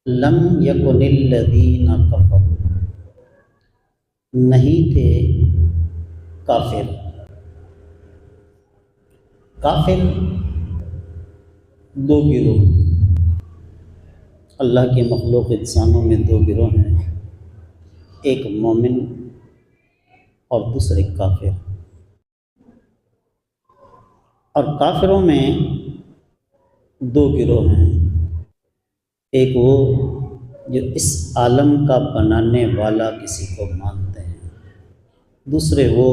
لم یکن الذین کفروا، نہیں تھے کافر۔ کافر دو گروہ، اللہ کے مخلوق انسانوں میں دو گروہ ہیں، ایک مومن اور دوسرے کافر۔ اور کافروں میں دو گروہ ہیں، ایک وہ جو اس عالم کا بنانے والا کسی کو مانتے ہیں، دوسرے وہ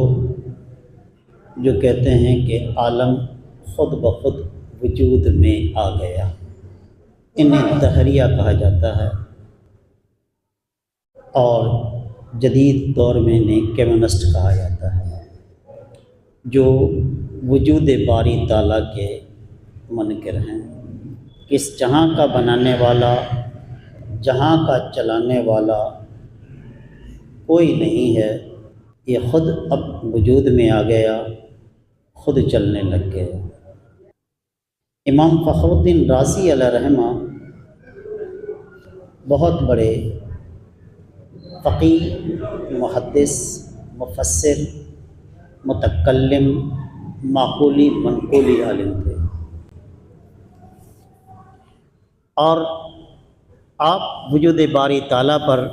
جو کہتے ہیں کہ عالم خود بخود وجود میں آ گیا، انہیں دہریہ کہا جاتا ہے، اور جدید دور میں انہیں کیمونسٹ کہا جاتا ہے، جو وجود باری تعالیٰ کے منکر ہیں۔ اس جہاں کا بنانے والا، جہاں کا چلانے والا کوئی نہیں ہے، یہ خود اب وجود میں آ گیا، خود چلنے لگ گیا۔ امام فخر الدین رازی علیہ رحمہ بہت بڑے فقیہ، محدث، مفسر، متکلم، معقولی منقولی عالم تھے، اور آپ وجود باری تعالیٰ پر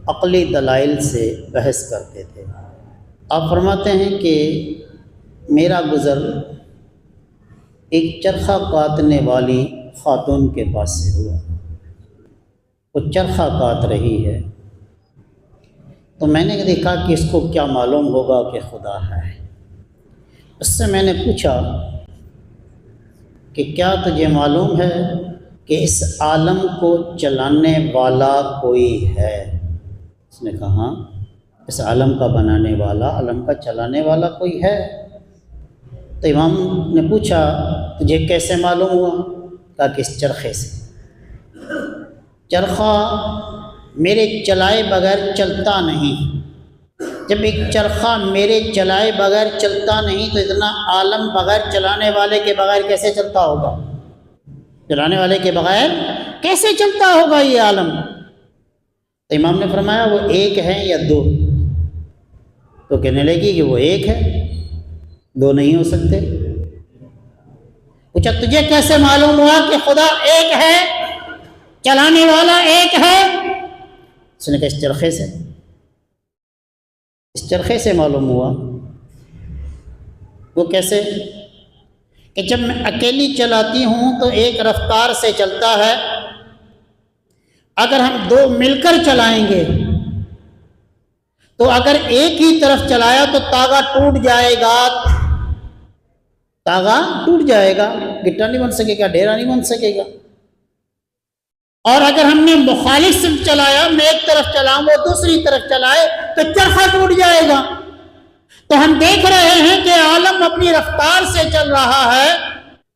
عقلی دلائل سے بحث کرتے تھے۔ آپ فرماتے ہیں کہ میرا گزر ایک چرخہ کاٹنے والی خاتون کے پاس سے ہوا، وہ چرخہ کاٹ رہی ہے، تو میں نے دیکھا کہ اس کو کیا معلوم ہوگا کہ خدا ہے۔ اس سے میں نے پوچھا کہ کیا تجھے معلوم ہے کہ اس عالم کو چلانے والا کوئی ہے؟ اس نے کہا ہاں، اس عالم کا بنانے والا، عالم کا چلانے والا کوئی ہے۔ تو امام نے پوچھا تجھے کیسے معلوم ہوا؟ کہا کہ اس چرخے سے، چرخہ میرے چلائے بغیر چلتا نہیں، جب ایک چرخہ میرے چلائے بغیر چلتا نہیں تو اتنا عالم بغیر چلانے والے کے بغیر کیسے چلتا ہوگا؟ چلانے والے کے بغیر کیسے چلتا ہوگا یہ عالم؟ تو امام نے فرمایا وہ ایک ہے یا دو؟ تو کہنے لگی کہ وہ ایک ہے، دو نہیں ہو سکتے۔ پوچھا تجھے کیسے معلوم ہوا کہ خدا ایک ہے، چلانے والا ایک ہے؟ اس نے کہا اس چرخے سے، اس چرخے سے معلوم ہوا۔ وہ کیسے؟ کہ جب میں اکیلی چلاتی ہوں تو ایک رفتار سے چلتا ہے، اگر ہم دو مل کر چلائیں گے تو اگر ایک ہی طرف چلایا تو تاغا ٹوٹ جائے گا، تاغا ٹوٹ جائے گا، گٹا نہیں بن سکے گا، ڈھیرا نہیں بن سکے گا۔ اور اگر ہم نے مخالف سے چلایا، میں ایک طرف چلاؤں وہ دوسری طرف چلائے تو چرخہ ٹوٹ جائے گا۔ تو ہم دیکھ رہے ہیں کہ عالم اپنی رفتار سے چل رہا ہے،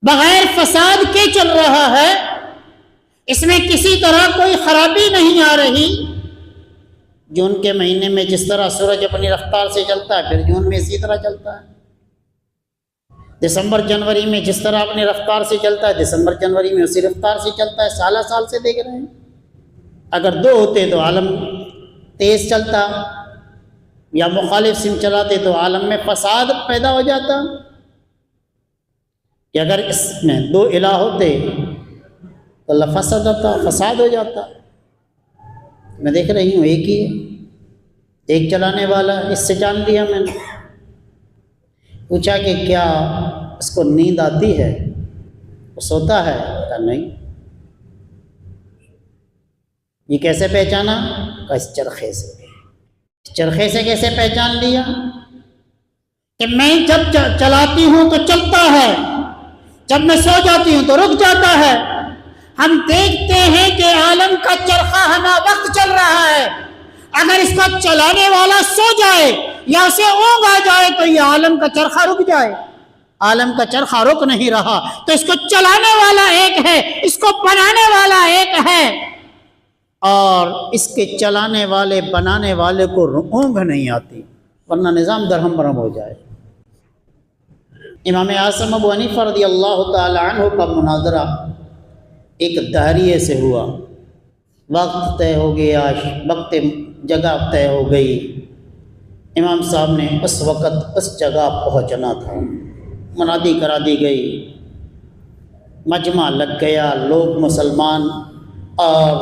بغیر فساد کے چل رہا ہے، اس میں کسی طرح کوئی خرابی نہیں آ رہی۔ جون کے مہینے میں جس طرح سورج اپنی رفتار سے چلتا ہے، پھر جون میں اسی طرح چلتا ہے۔ دسمبر جنوری میں جس طرح اپنی رفتار سے چلتا ہے، دسمبر جنوری میں اسی رفتار سے چلتا ہے، سالہ سال سے دیکھ رہے ہیں۔ اگر دو ہوتے تو عالم تیز چلتا، یا مخالف سم چلاتے تو عالم میں فساد پیدا ہو جاتا، کہ اگر اس میں دو الہ ہوتے تو لفسد ہوتا، فساد ہو جاتا۔ میں دیکھ رہی ہوں ایک ہی ہے، ایک چلانے والا، اس سے جان لیا میں نے۔ پوچھا کہ کیا اس کو نیند آتی ہے، وہ سوتا ہے؟ کہا نہیں۔ یہ کیسے پہچانا؟ کہا اس چرخے سے۔ اس چرخے سے کیسے پہچان لیا؟ کہ میں جب چلاتی ہوں تو چلتا ہے، جب میں سو جاتی ہوں تو رک جاتا ہے۔ ہم دیکھتے ہیں کہ عالم کا چرخہ ہمہ وقت چل رہا ہے، اگر اس کا چلانے والا سو جائے یا اسے اونگ آ جائے تو یہ عالم کا چرخہ رک جائے۔ عالم کا چرخہ رک نہیں رہا، تو اس کو چلانے والا ایک ہے، اس کو بنانے والا ایک ہے، اور اس کے چلانے والے بنانے والے کو اونگ نہیں آتی، ورنہ نظام درہم برہم ہو جائے۔ امام اعظم ابو حنیفہ رضی اللہ تعالی عنہ کا مناظرہ ایک دہریے سے ہوا، وقت طے ہو گیا، وقت جگہ طے ہو گئی، امام صاحب نے اس وقت اس جگہ پہنچنا تھا، منادی کرا دی گئی، مجمع لگ گیا، لوگ مسلمان اور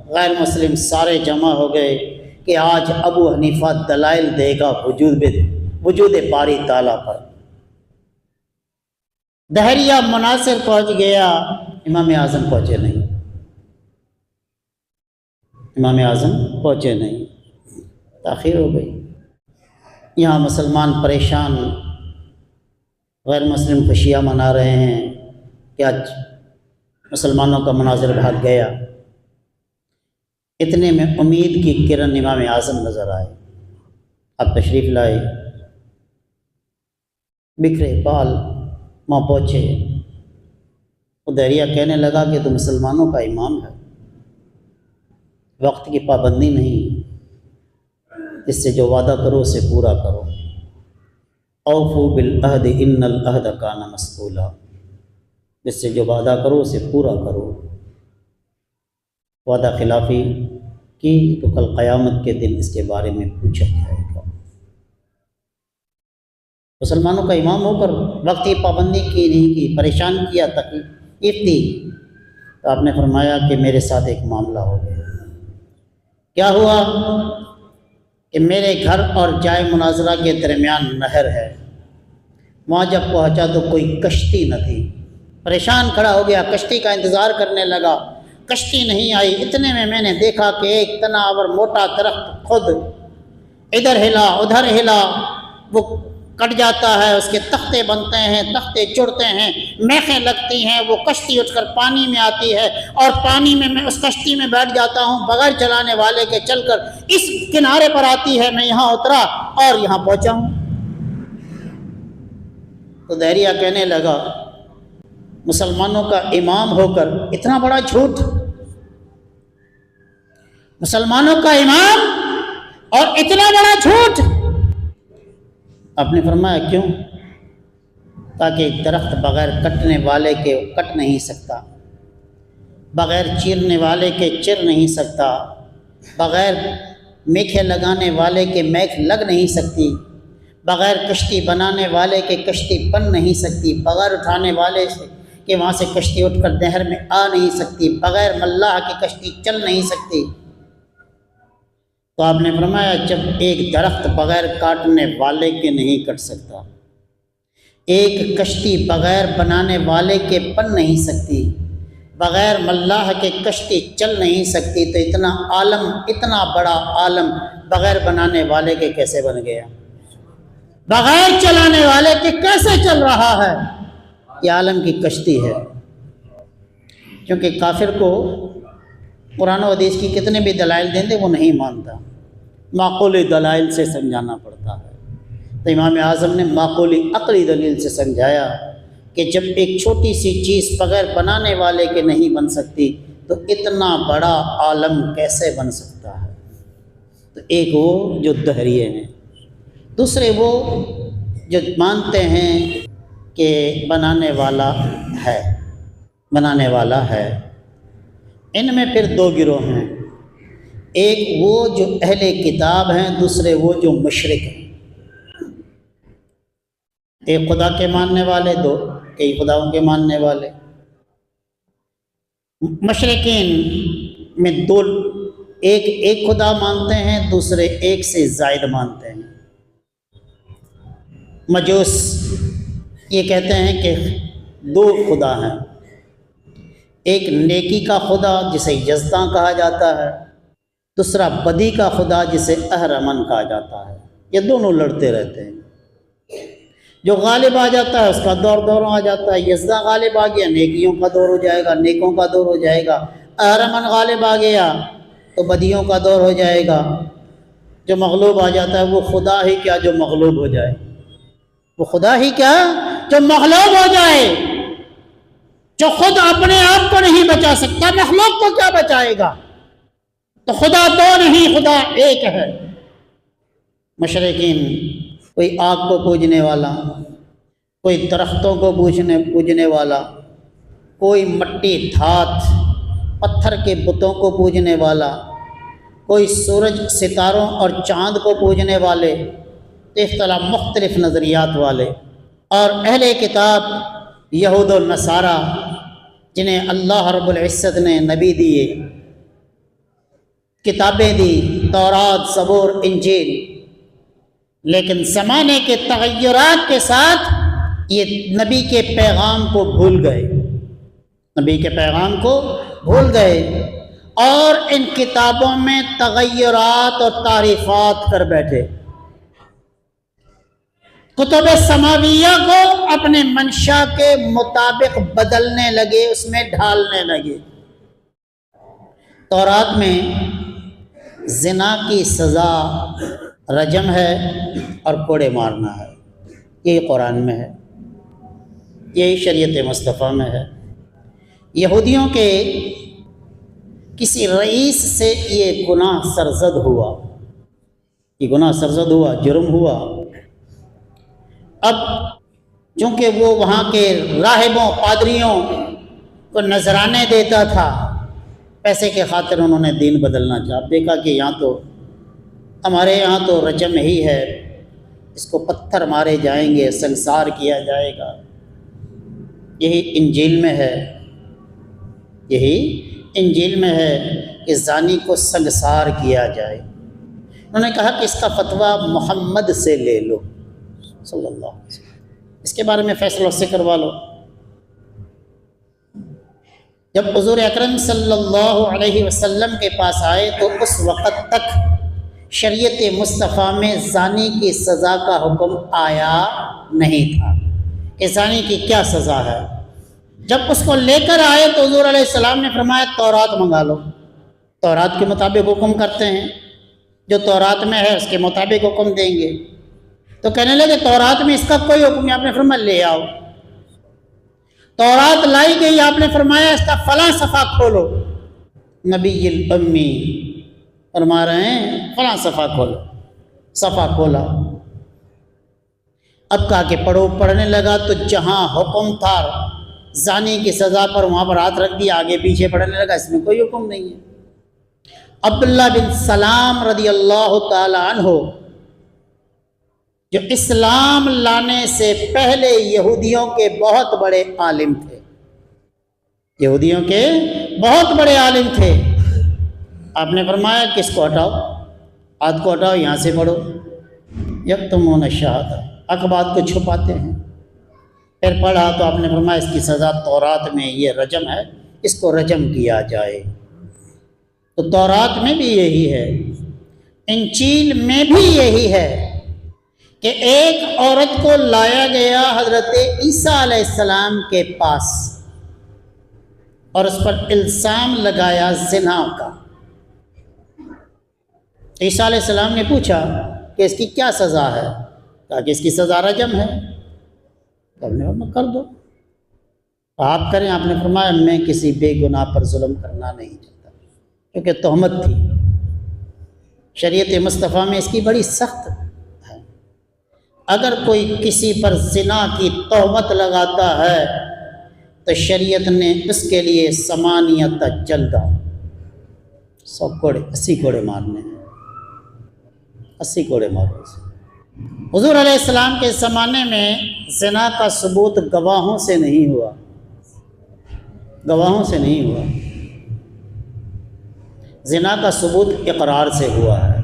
غیر مسلم سارے جمع ہو گئے کہ آج ابو حنیفہ دلائل دے گا وجود باری تعالیٰ پر۔ دہریہ مناصر پہنچ گیا، امام اعظم پہنچے نہیں، امام اعظم پہنچے نہیں، تاخیر ہو گئی۔ یہاں مسلمان پریشان، غیر مسلم خوشیاں منا رہے ہیں کہ آج مسلمانوں کا مناظر بھاگ گیا۔ اتنے میں امید کی کرن امام اعظم نظر آئے، اب تشریف لائے، بکھرے بال وہاں پہنچے۔ وہ دہریہ کہنے لگا کہ تو مسلمانوں کا امام ہے، وقت کی پابندی نہیں، اس سے جو وعدہ کرو اسے پورا کرو، اوفوا بالعہد ان العہد کان مسئولا، اس سے جو وعدہ کرو اسے پورا کرو۔ وعدہ خلافی کی تو کل قیامت کے دن اس کے بارے میں پوچھا جائے گا۔ مسلمانوں کا امام ہو کر وقت کی پابندی کی نہیں کی، پریشان کیا، تکلیف دی، تو آپ نے فرمایا کہ میرے ساتھ ایک معاملہ ہو گیا۔ کیا ہوا کہ میرے گھر اور جائے مناظرہ کے درمیان نہر ہے، وہاں جب پہنچا تو کوئی کشتی نہ تھی، پریشان کھڑا ہو گیا، کشتی کا انتظار کرنے لگا، کشتی نہیں آئی۔ اتنے میں نے دیکھا کہ ایک تناور موٹا درخت خود ادھر ہلا ادھر ہلا، وہ کٹ جاتا ہے، اس کے تختے بنتے ہیں، تختے جڑتے ہیں، میخیں لگتی ہیں، وہ کشتی اٹھ کر پانی میں آتی ہے، اور پانی میں اس کشتی میں بیٹھ جاتا ہوں، بغیر چلانے والے کے چل کر اس کنارے پر آتی ہے، میں یہاں اترا اور یہاں پہنچا ہوں۔ تو دہریہ کہنے لگا مسلمانوں کا امام ہو کر اتنا بڑا جھوٹ، مسلمانوں کا امام اور اتنا بڑا جھوٹ۔ آپ نے فرمایا کیوں؟ تاکہ درخت بغیر کٹنے والے کے کٹ نہیں سکتا، بغیر چیرنے والے کے چر نہیں سکتا، بغیر میخیں لگانے والے کے میخ لگ نہیں سکتی، بغیر کشتی بنانے والے کے کشتی بن نہیں سکتی، بغیر اٹھانے والے سے کہ وہاں سے کشتی اٹھ کر نہر میں آ نہیں سکتی، بغیر ملاح کی کشتی چل نہیں سکتی۔ تو آپ نے فرمایا جب ایک درخت بغیر کاٹنے والے کے نہیں کٹ سکتا، ایک کشتی بغیر بنانے والے کے بن نہیں سکتی، بغیر ملاح کے کشتی چل نہیں سکتی، تو اتنا عالم، اتنا بڑا عالم بغیر بنانے والے کے کیسے بن گیا؟ بغیر چلانے والے کے کیسے چل رہا ہے؟ یہ عالم کی کشتی ہے۔ کیونکہ کافر کو قرآن و حدیث کی کتنے بھی دلائل دیں دے وہ نہیں مانتا، معقولی دلائل سے سمجھانا پڑتا ہے۔ تو امام اعظم نے معقولی عقلی دلیل سے سمجھایا کہ جب ایک چھوٹی سی چیز بغیر بنانے والے کے نہیں بن سکتی تو اتنا بڑا عالم کیسے بن سکتا ہے؟ تو ایک وہ جو دہریے ہیں، دوسرے وہ جو مانتے ہیں کہ بنانے والا ہے، بنانے والا ہے۔ ان میں پھر دو گروہ ہیں، ایک وہ جو اہل کتاب ہیں، دوسرے وہ جو مشرک ہیں۔ ایک خدا کے ماننے والے، دو کئی خداؤں کے ماننے والے۔ مشرکین میں دو، ایک خدا مانتے ہیں، دوسرے ایک سے زائد مانتے ہیں۔ مجوس یہ کہتے ہیں کہ دو خدا ہیں، ایک نیکی کا خدا جسے یزداں کہا جاتا ہے، دوسرا بدی کا خدا جسے اہرمن کہا جاتا ہے۔ یہ دونوں لڑتے رہتے ہیں، جو غالب آ جاتا ہے اس کا دوروں آ جاتا ہے۔ یزداں غالب آ گیا، نیکیوں کا دور ہو جائے گا، نیکوں کا دور ہو جائے گا۔ اہرمن غالب آ گیا تو بدیوں کا دور ہو جائے گا۔ جو مغلوب آ جاتا ہے وہ خدا ہی کیا جو مغلوب ہو جائے، وہ خدا ہی کیا جو مغلوب ہو جائے، جو خود اپنے آپ کو نہیں بچا سکتا، مخلوق کو کیا بچائے گا؟ تو خدا دو نہیں، خدا ایک ہے۔ مشرکین کوئی آگ کو پوجنے والا، کوئی درختوں کو پوجنے والا، کوئی مٹی دھات پتھر کے بتوں کو پوجنے والا، کوئی سورج ستاروں اور چاند کو پوجنے والے، اختلاف مختلف نظریات والے، اور اہل کتاب یہود و نصارہ جنہیں اللہ رب العزت نے نبی دیے، کتابیں دی، تورات، زبور، انجیل، لیکن زمانے کے تغیرات کے ساتھ یہ نبی کے پیغام کو بھول گئے، نبی کے پیغام کو بھول گئے اور ان کتابوں میں تغیرات اور تعریفات کر بیٹھے، کتب سماویہ کو اپنے منشا کے مطابق بدلنے لگے، اس میں ڈھالنے لگے۔ تورات میں زنا کی سزا رجم ہے اور کوڑے مارنا ہے، یہی قرآن میں ہے، یہی شریعت مصطفیٰ میں ہے۔ یہودیوں کے کسی رئیس سے یہ گناہ سرزد ہوا، یہ گناہ سرزد ہوا، جرم ہوا۔ اب چونکہ وہ وہاں کے راہبوں، پادریوں کو نذرانے دیتا تھا، پیسے کے خاطر انہوں نے دین بدلنا چاہا۔ دیکھا کہ یہاں تو ہمارے یہاں تو رجم ہی ہے، اس کو پتھر مارے جائیں گے، سنسار کیا جائے گا، یہی انجیل میں ہے، یہی انجیل میں ہے کہ زانی کو سنسار کیا جائے۔ انہوں نے کہا کہ اس کا فتویٰ محمد سے لے لو صلی اللہ علیہ وسلم، اس کے بارے میں فیصلہ اس سے کروا لو۔ جب حضور اکرم صلی اللہ علیہ وسلم کے پاس آئے تو اس وقت تک شریعت مصطفیٰ میں زانی کی سزا کا حکم آیا نہیں تھا کہ زانی کی کیا سزا ہے۔ جب اس کو لے کر آئے تو حضور علیہ السلام نے فرمایا تورات منگا لو، تورات کے مطابق حکم کرتے ہیں، جو تورات میں ہے اس کے مطابق حکم دیں گے۔ تو کہنے لگے تورات میں اس کا کوئی حکم نہیں، آپ نے فرمایا لے آؤ۔ تورات لائی گئی، آپ نے فرمایا اس کا فلاں صفحہ کھولو۔ نبی الامی فرما رہے ہیں فلاں صفحہ کھولو، صفحہ کھولا۔ اب کہا کہ پڑھو، پڑھنے لگا تو جہاں حکم تھا زانی کی سزا پر وہاں پر ہاتھ رکھ دیا، آگے پیچھے پڑھنے لگا، اس میں کوئی حکم نہیں ہے۔ عبداللہ بن سلام رضی اللہ تعالی عنہ جو اسلام لانے سے پہلے یہودیوں کے بہت بڑے عالم تھے، یہودیوں کے بہت بڑے عالم تھے، آپ نے فرمایا کہ اس کو ہٹاؤ، ہاتھ کو ہٹاؤ، یہاں سے پڑھو۔ یکتمون الشہادہ، حق بات کو چھپاتے ہیں۔ پھر پڑھا تو آپ نے فرمایا اس کی سزا تورات میں یہ رجم ہے، اس کو رجم کیا جائے۔ تو تورات میں بھی یہی ہے، انجیل میں بھی یہی ہے کہ ایک عورت کو لایا گیا حضرت عیسیٰ علیہ السلام کے پاس اور اس پر الزام لگایا زنا کا۔ عیسیٰ علیہ السلام نے پوچھا کہ اس کی کیا سزا ہے؟ کہا کہ اس کی سزا رجم ہے۔ تو نے فرمایا کر دو، آپ کریں۔ آپ نے فرمایا میں کسی بے گناہ پر ظلم کرنا نہیں چاہتا، کیونکہ تہمت تھی۔ شریعت مصطفیٰ میں اس کی بڑی سخت ہے، اگر کوئی کسی پر زنا کی تہمت لگاتا ہے تو شریعت نے اس کے لیے 8 جلدہ 100 کوڑے 80 کوڑے مارنے ہیں، 80 کوڑے مارو اسے۔ حضور علیہ السلام کے زمانے میں زنا کا ثبوت گواہوں سے نہیں ہوا، گواہوں سے نہیں ہوا، زنا کا ثبوت اقرار سے ہوا ہے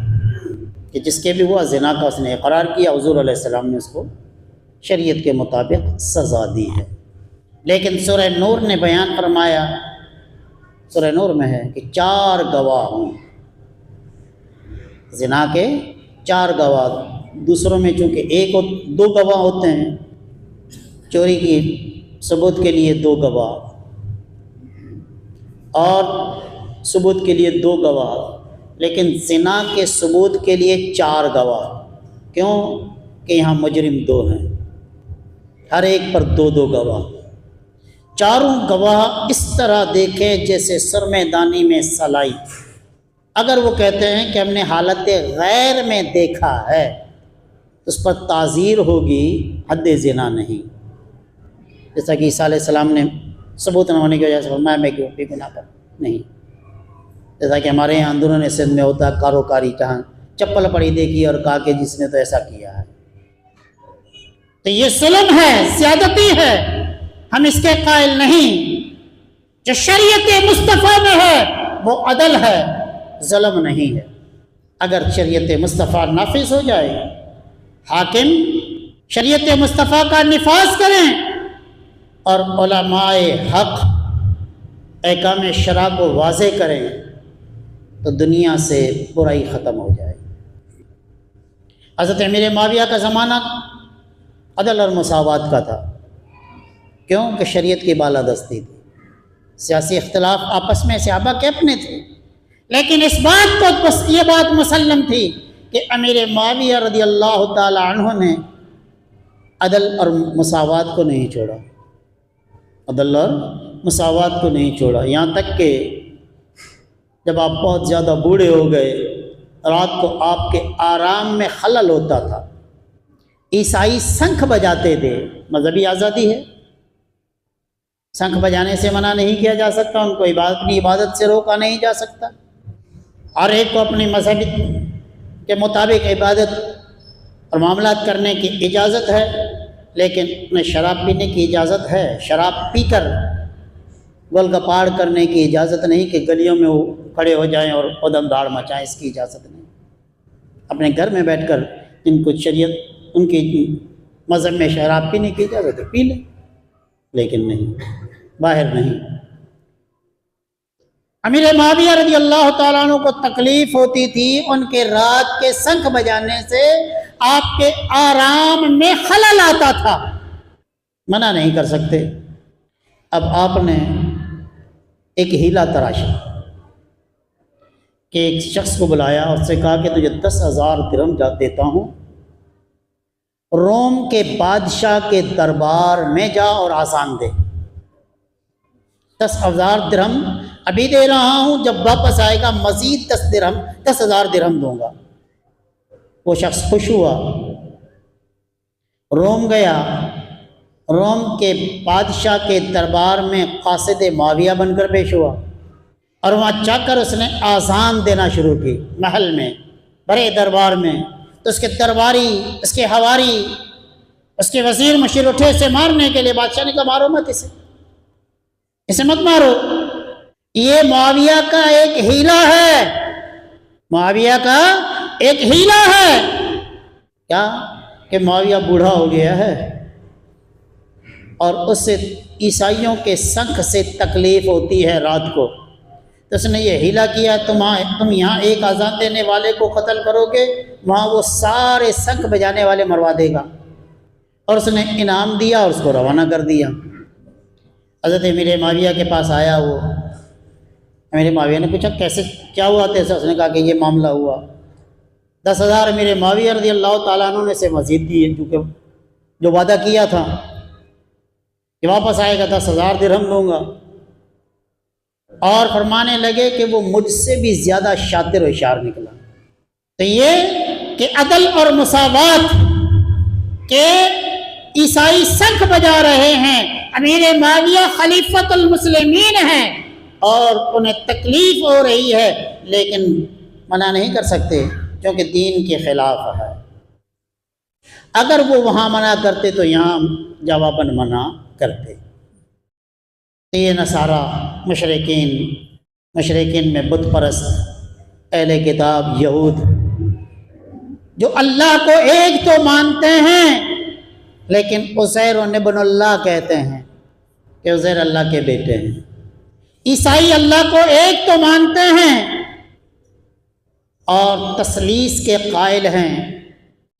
کہ جس کے بھی ہوا زنا کا اس نے اقرار کیا، حضور علیہ السلام نے اس کو شریعت کے مطابق سزا دی ہے۔ لیکن سورہ نور نے بیان فرمایا، سورہ نور میں ہے کہ 4 گواہ ہوں، زنا کے 4 گواہ، دوسروں میں چونکہ 2 گواہ ہوتے ہیں، چوری کی ثبوت کے لیے 2 گواہ اور ثبوت کے لیے 2 گواہ، لیکن زنا کے ثبوت کے لیے 4 گواہ۔ کیوں؟ کہ یہاں مجرم 2 ہیں، ہر ایک پر 2 گواہ۔ چاروں گواہ اس طرح دیکھیں جیسے سرمے دانی میں سلائی۔ اگر وہ کہتے ہیں کہ ہم نے حالت غیر میں دیکھا ہے تو اس پر تعزیر ہوگی، حد زنا نہیں۔ جیسا کہ عیسیٰ علیہ السلام نے ثبوت نہ ہونے کی وجہ سے فرمایا میں کیوں بھی گناہ پر نہیں. جیسا کہ ہمارے یہاں اندرون سندھ میں ہوتا ہے کاروکاری، کہاں چپل پڑی دیکھی اور کہا کہ جس نے تو ایسا کیا ہے. تو یہ ظلم ہے، زیادتی ہے، ہم اس کے قائل نہیں. جو شریعت مصطفیٰ میں ہے وہ عدل ہے، ظلم نہیں ہے. اگر شریعت مصطفیٰ نافذ ہو جائے، حاکم شریعت مصطفیٰ کا نفاذ کریں اور علماء حق احکام شرع کو واضح کریں تو دنیا سے برائی ختم ہو جائے. حضرت امیر معاویہ کا زمانہ عدل اور مساوات کا تھا. کیوں کہ شریعت کی بالادستی تھی. سیاسی اختلاف آپس میں صحابہ کے اپنے تھے، لیکن اس بات کو بس یہ بات مسلم تھی کہ امیر معاویہ رضی اللہ تعالی عنہ نے عدل اور مساوات کو نہیں چھوڑا. عدل اور مساوات کو نہیں چھوڑا، یہاں تک کہ جب آپ بہت زیادہ بوڑھے ہو گئے، رات کو آپ کے آرام میں خلل ہوتا تھا، عیسائی شنکھ بجاتے تھے. مذہبی آزادی ہے، شنکھ بجانے سے منع نہیں کیا جا سکتا، ان کو اپنی عبادت سے روکا نہیں جا سکتا. ہر ایک کو اپنی مذہب کے مطابق عبادت اور معاملات کرنے کی اجازت ہے، لیکن انہیں شراب پینے کی اجازت ہے. شراب پی کر گول گپاڑ کرنے کی اجازت نہیں کہ گلیوں میں وہ کھڑے ہو جائیں اور ادم دھاڑ مچائیں، اس کی اجازت نہیں. اپنے گھر میں بیٹھ کر ان کو شریعت ان کی مذہب میں شراب پینے کی اجازت ہے، پی لیں، لیکن نہیں، باہر نہیں. امیر معاویہ رضی اللہ تعالیٰ عنہ کو تکلیف ہوتی تھی ان کے رات کے شنکھ بجانے سے آپ کے آرام میں خلل آتا تھا، منع نہیں کر سکتے. اب آپ نے ایک ہیلا تراشا کہ ایک شخص کو بلایا اور اس سے کہا کہ تجھے 10,000 درہم دیتا ہوں، روم کے بادشاہ کے دربار میں جا اور آذان دے. 10,000 درہم ابھی دے رہا ہوں، جب واپس آئے گا مزید 10,000 درہم دوں گا. وہ شخص خوش ہوا، روم گیا، روم کے بادشاہ کے دربار میں قاصد معاویہ بن کر پیش ہوا اور وہاں جا کر اس نے آذان دینا شروع کی محل میں، بڑے دربار میں. تو اس کے درباری، اس کے حواری، اس کے وزیر مشیر اٹھے اسے مارنے کے لیے. بادشاہ نے کہا مارو مت اسے مت مارو، یہ معاویہ کا ایک ہیلا ہے، معاویہ کا ایک ہیلا ہے. کیا کہ معاویہ بوڑھا ہو گیا ہے اور اس سے عیسائیوں کے شنکھ سے تکلیف ہوتی ہے رات کو، تو اس نے یہ ہیلا کیا، تم یہاں ایک آذان دینے والے کو قتل کرو گے، وہاں وہ سارے شنکھ بجانے والے مروا دے گا. اور اس نے انعام دیا اور اس کو روانہ کر دیا. حضرت امیر معاویہ کے پاس آیا وہ. امیر معاویہ نے پوچھا کیسے، کیا ہوا تیسا؟ اس نے کہا کہ یہ معاملہ ہوا. 10,000 امیر معاویہ رضی اللہ تعالیٰ عنہ نے سے مزید دیے، کیونکہ جو وعدہ کیا تھا کہ واپس آئے گا 10,000 درہم دوں گا. اور فرمانے لگے کہ وہ مجھ سے بھی زیادہ شاطر و ہوشیار نکلا. تو یہ کہ عدل اور مساوات کے عیسائی شنکھ بجا رہے ہیں، امیر معاویہ خلیفۃ المسلمین ہیں اور انہیں تکلیف ہو رہی ہے، لیکن منع نہیں کر سکتے کیونکہ دین کے خلاف ہے. اگر وہ وہاں منع کرتے تو یہاں جواباً منع کرتے. یہ نصارہ مشرکین میں بت پرست اہل کتاب یہود جو اللہ کو ایک تو مانتے ہیں لیکن عزیر ابن اللہ کہتے ہیں کہ عزیر اللہ کے بیٹے ہیں. عیسائی اللہ کو ایک تو مانتے ہیں اور تثلیث کے قائل ہیں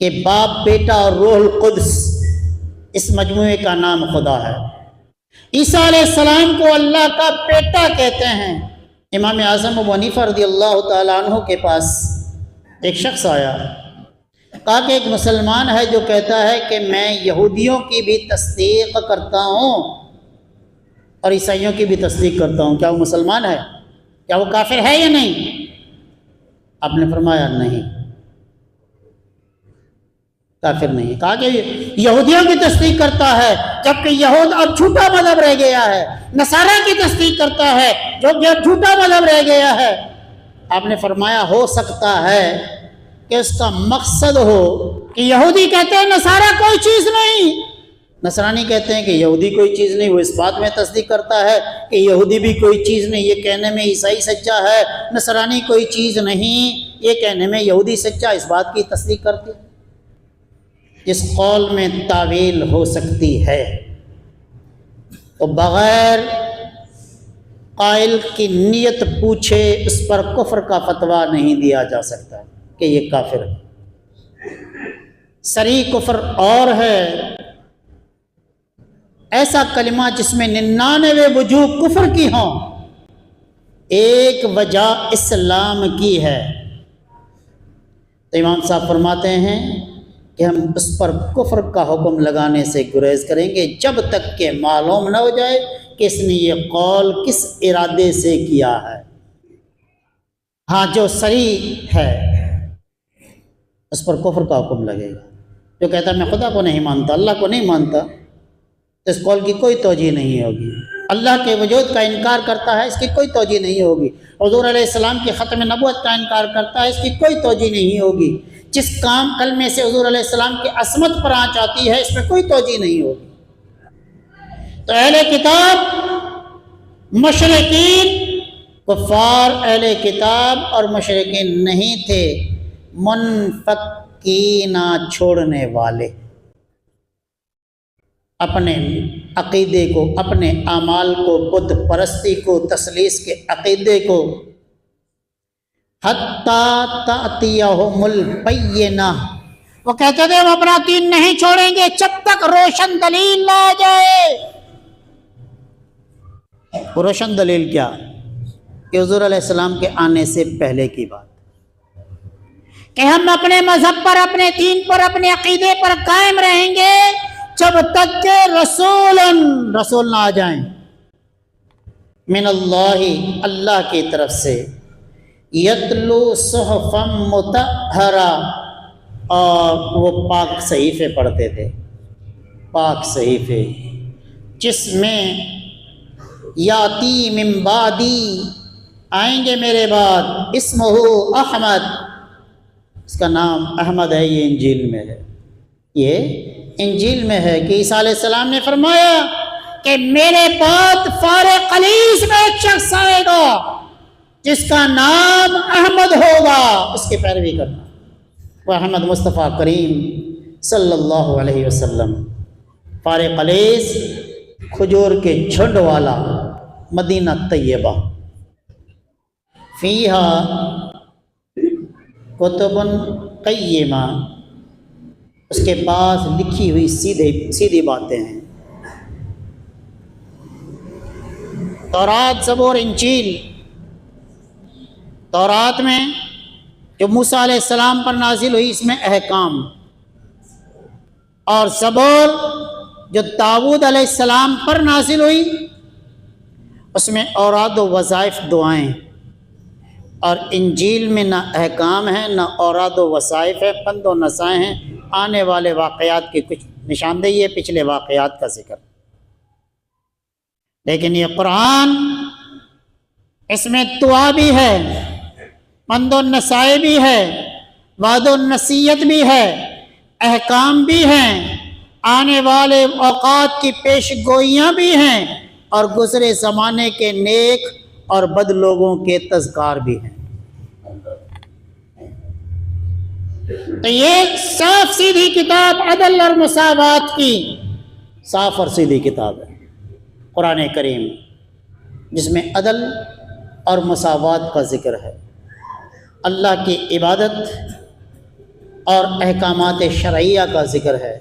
کہ باپ، بیٹا اور روح القدس اس مجموعے کا نام خدا ہے. عیسیٰ علیہ السلام کو اللہ کا بیٹا کہتے ہیں. امام اعظم ابو حنیفہ رضی اللہ تعالیٰ عنہ کے پاس ایک شخص آیا، کہا کہ ایک مسلمان ہے جو کہتا ہے کہ میں یہودیوں کی بھی تصدیق کرتا ہوں اور عیسائیوں کی بھی تصدیق کرتا ہوں، کیا وہ مسلمان ہے؟ کیا وہ کافر ہے یا نہیں؟ آپ نے فرمایا نہیں. کافر نہیں ہے۔ کہا کہ یہودیوں کی تصدیق کرتا ہے جبکہ یہود اب جھوٹا مذہب رہ گیا ہے، نصارہ کی تصدیق کرتا ہے جو کہ اب جھوٹا مذہب رہ گیا ہے۔ آپ نے فرمایا ہو سکتا ہے کہ اس کا مقصد ہو کہ یہودی کہتے ہیں نصارہ کوئی چیز نہیں، نصرانی کہتے ہیں کہ یہودی کوئی چیز نہیں، وہ اس بات میں تصدیق کرتا ہے کہ یہودی بھی کوئی چیز نہیں، یہ کہنے میں عیسائی سچا ہے، نصرانی کوئی چیز نہیں، یہ کہنے میں یہودی سچا، اس بات کی تصدیق کرتے ہیں۔ جس قول میں تعویل ہو سکتی ہے تو بغیر قائل کی نیت پوچھے اس پر کفر کا فتویٰ نہیں دیا جا سکتا کہ یہ کافر ہے۔ صریح کفر اور ہے ایسا کلمہ جس میں 99 وجوہ کفر کی ہوں، ایک وجہ اسلام کی ہے، تو امام صاحب فرماتے ہیں کہ ہم اس پر کفر کا حکم لگانے سے گریز کریں گے جب تک کہ معلوم نہ ہو جائے کہ اس نے یہ قول کس ارادے سے کیا ہے۔ ہاں جو صریح ہے اس پر کفر کا حکم لگے گا۔ جو کہتا ہے میں خدا کو نہیں مانتا، اللہ کو نہیں مانتا، تو اس قول کی کوئی توجیہ نہیں ہوگی۔ اللہ کے وجود کا انکار کرتا ہے، اس کی کوئی توجیہ نہیں ہوگی۔ حضور علیہ السلام کی ختم نبوت کا انکار کرتا ہے، اس کی کوئی توجیہ نہیں ہوگی۔ جس کام کلمے سے حضور علیہ السلام کی عصمت پر آنچ آتی ہے، اس میں کوئی توجیہ نہیں ہوگی۔ تو اہل کتاب مشرکین، کفار اہل کتاب اور مشرکین نہیں تھے، منفکینہ چھوڑنے والے، اپنے عقیدے کو، اپنے اعمال کو، بت پرستی کو، تثلیث کے عقیدے کو، حتیٰ تأتیہم البینہ، وہ کہتے تھے ہم اپنا دین نہیں چھوڑیں گے جب تک روشن دلیل نہ آ جائے۔ روشن دلیل کیا؟ کہ حضور علیہ السلام کے آنے سے پہلے کی بات، کہ ہم اپنے مذہب پر، اپنے دین پر، اپنے عقیدے پر قائم رہیں گے جب تک کہ رسول نہ آ جائیں من اللہ، اللہ کی طرف سے، یتلو صحفا مطہرہ، اور وہ پاک صحیفے پڑھتے تھے، پاک صحیفے جس میں یاتی من بعدی، آئیں گے میرے بعد، اسمہ احمد، اس کا نام احمد ہے، یہ انجیل میں ہے، یہ انجیل میں ہے کہ عیسیٰ علیہ السلام نے فرمایا کہ میرے بعد فارق قلیس میں ایک شخص آئے گا جس کا نام احمد ہوگا، اس کی پیروی کرنا۔ وہ احمد مصطفیٰ کریم صلی اللہ علیہ وسلم، فارق قلیس، کھجور کے جھنڈ والا، مدینہ طیبہ، فیہا کتب قیمہ، اس کے پاس لکھی ہوئی سیدھی باتیں ہیں، تورات، زبور، انجیل۔ تورات میں جو موسیٰ علیہ السلام پر نازل ہوئی، اس میں احکام، اور زبور جو داؤد علیہ السلام پر نازل ہوئی، اس میں اوراد و وظائف، دعائیں، اور انجیل میں نہ احکام ہیں، نہ اوراد و وظائف ہے، پند و نصائح ہیں، آنے والے واقعات کی کچھ نشاندہی ہے، پچھلے واقعات کا ذکر۔ لیکن یہ قرآن، اس میں دعا بھی ہے، پند و نصائح بھی ہے، وعد و نصیحت بھی ہے، احکام بھی ہیں، آنے والے اوقات کی پیش گوئیاں بھی ہیں، اور گزرے زمانے کے نیک اور بد لوگوں کے تذکار بھی ہیں۔ تو یہ صاف سیدھی کتاب عدل اور مساوات کی صاف اور سیدھی کتاب ہے قرآن کریم، جس میں عدل اور مساوات کا ذکر ہے، اللہ کی عبادت اور احکامات شرعیہ کا ذکر ہے،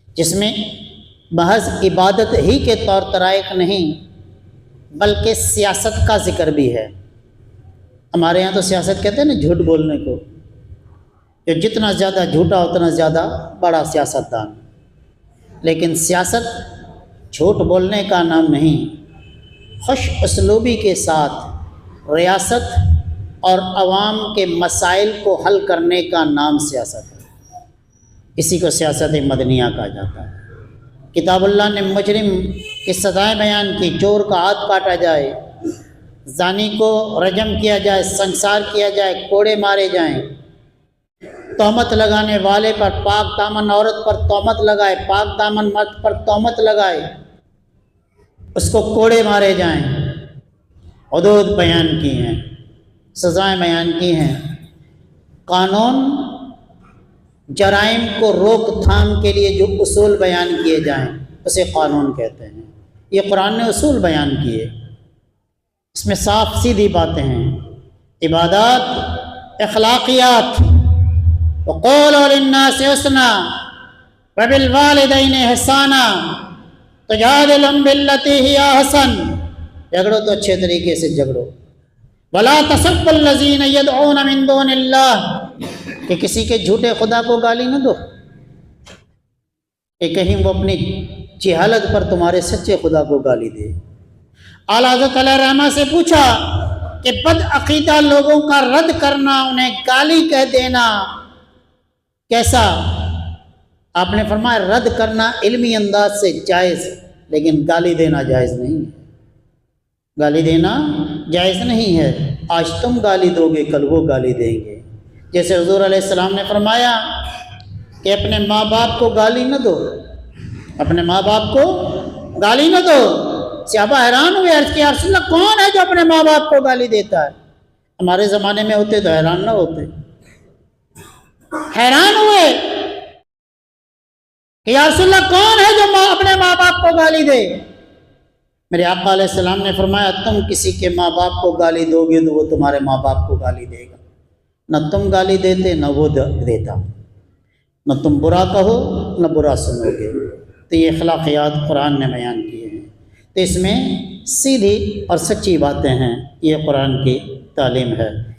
جس میں محض عبادت ہی کے طور طرائق نہیں بلکہ سیاست کا ذکر بھی ہے۔ ہمارے ہاں تو سیاست کہتے ہیں نا جھوٹ بولنے کو، کہ جتنا زیادہ جھوٹا اتنا زیادہ بڑا سیاستدان، لیکن سیاست جھوٹ بولنے کا نام نہیں، خوش اسلوبی کے ساتھ ریاست اور عوام کے مسائل کو حل کرنے کا نام سیاست ہے۔ اسی کو سیاست مدنیہ کہا جاتا ہے۔ کتاب اللہ نے مجرم کی سزائیں بیان کی، چور کا ہاتھ کاٹا جائے، زانی کو رجم کیا جائے، سنسار کیا جائے، کوڑے مارے جائیں، تہمت لگانے والے پر، پاک دامن عورت پر تہمت لگائے، پاک دامن مرد پر تہمت لگائے، اس کو کوڑے مارے جائیں۔ حدود بیان کی ہیں، سزائیں بیان کی ہیں، قانون جرائم کو روک تھام کے لیے جو اصول بیان کیے جائیں اسے قانون کہتے ہیں۔ یہ قرآن نے اصول بیان کیے، اس میں صاف سیدھی باتیں ہیں، عبادات، اخلاقیات۔ وَقُولُوا لِلنَّاسِ حُسْنًا وَبِالْوَالِدَيْنِ إِحْسَانًا تُجَادِلُهُمْ بِالَّتِي هِيَ أَحْسَنُ، جھگڑو تو اچھے طریقے سے جھگڑو۔ وَلَا تَسُبُّوا الَّذِينَ يَدْعُونَ مِن دُونِ اللَّهِ، کہ کسی کے جھوٹے خدا کو گالی نہ دو، کہ کہیں وہ اپنی جہالت پر تمہارے سچے خدا کو گالی دے۔ اعلیٰ حضرت علیہ رحمہ سے پوچھا کہ بد عقیدہ لوگوں کا رد کرنا، انہیں گالی کہہ دینا کیسا؟ آپ نے فرمایا رد کرنا علمی انداز سے جائز، لیکن گالی دینا جائز نہیں ہے۔ گالی دینا جائز نہیں ہے، آج تم گالی دو گے کل وہ گالی دیں گے۔ جیسے حضور علیہ السلام نے فرمایا کہ اپنے ماں باپ کو گالی نہ دو، اپنے ماں باپ کو گالی نہ دو۔ صحابہ حیران ہوئے، عرض کیا رسول اللہ کون ہے جو اپنے ماں باپ کو گالی دیتا ہے؟ ہمارے زمانے میں ہوتے تو حیران نہ ہوتے، حیران ہوئے کہ یا رسول اللہ کون ہے جو اپنے ماں باپ کو گالی دے؟ میرے آقا علیہ السلام نے فرمایا تم کسی کے ماں باپ کو گالی دو گے تو وہ تمہارے ماں باپ کو گالی دے گا، نہ تم گالی دیتے نہ وہ دیتا، نہ تم برا کہو نہ برا سنو گے۔ تو یہ اخلاقیات قرآن نے بیان کیے ہیں، تو اس میں سیدھی اور سچی باتیں ہیں، یہ قرآن کی تعلیم ہے۔